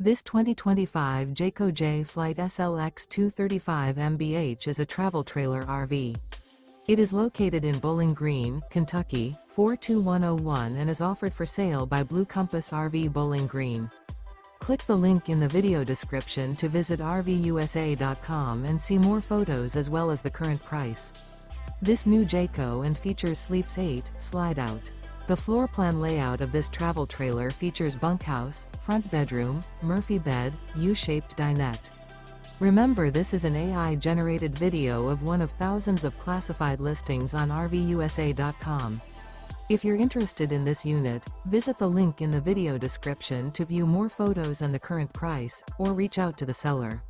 This 2025 Jayco Jay Flight SLX 235 MBH is a travel trailer RV. It is located in Bowling Green, Kentucky, 42101 and is offered for sale by Blue Compass RV Bowling Green. Click the link in the video description to visit RVUSA.com and see more photos as well as the current price. This new Jayco and features Sleeps 8, Slideout. The floor plan layout of this travel trailer features bunkhouse, front bedroom, Murphy bed, U-shaped dinette. Remember, this is an AI-generated video of one of thousands of classified listings on RVUSA.com. If you're interested in this unit, visit the link in the video description to view more photos and the current price, or reach out to the seller.